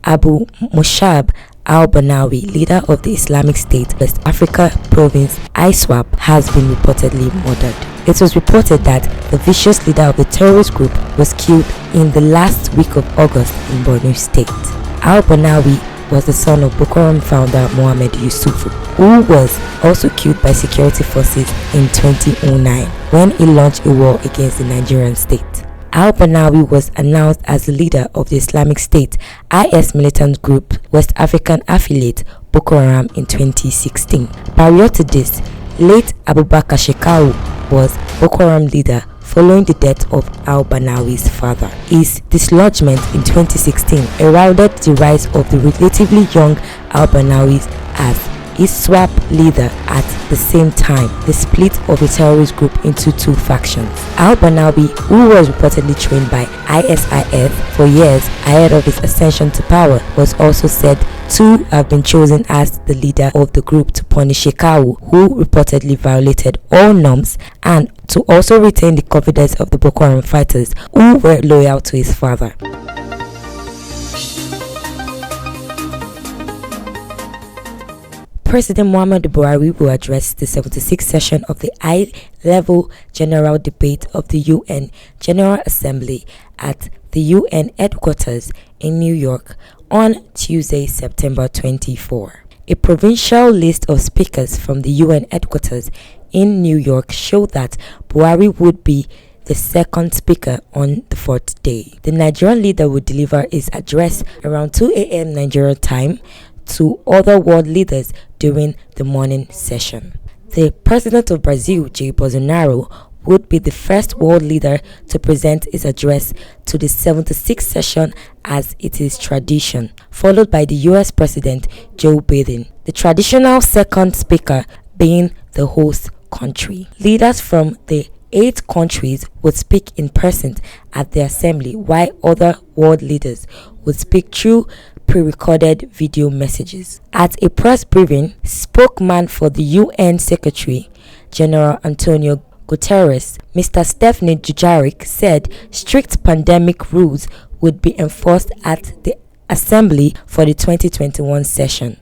Abu Musab al-Banawi, leader of the Islamic State West Africa province Iswap, has been reportedly murdered. It was reported that the vicious leader of the terrorist group was killed in the last week of August in Borno State. Al-Banawi was the son of Boko Haram founder Mohammed Yusufu, who was also killed by security forces in 2009 when he launched a war against the Nigerian state. Al-Banawi was announced as the leader of the Islamic State IS militant group West African affiliate Boko Haram in 2016. Prior to this, late Abubakar Shekau was Boko Haram leader following the death of Al-Banawi's father. His dislodgement in 2016 heralded the rise of the relatively young Al-Banawi as Iswap leader. At the same time, the split of the terrorist group into two factions. Al-Banawi, who was reportedly trained by ISIS for years ahead of his ascension to power, was also said to have been chosen as the leader of the group to punish Shekau, who reportedly violated all norms, and to also retain the confidence of the Boko Haram fighters who were loyal to his father. President Muhammadu Buhari will address the 76th session of the high-level general debate of the UN General Assembly at the UN headquarters in New York on Tuesday, September 24. A provincial list of speakers from the UN headquarters in New York showed that Buhari would be the second speaker on the fourth day. The Nigerian leader would deliver his address around 2 a.m. Nigerian time to other world leaders during the morning session. The president of Brazil, Jair Bolsonaro, would be the first world leader to present his address to the 76th session as it is tradition, followed by the US President Joe Biden, the traditional second speaker being the host country. Leaders from the 8 countries would speak in person at the assembly, while other world leaders would speak through pre-recorded video messages. At a press briefing, spokesman for the UN Secretary General Antonio Guterres, Mr. Stephane Dujarric, said strict pandemic rules would be enforced at the assembly for the 2021 session.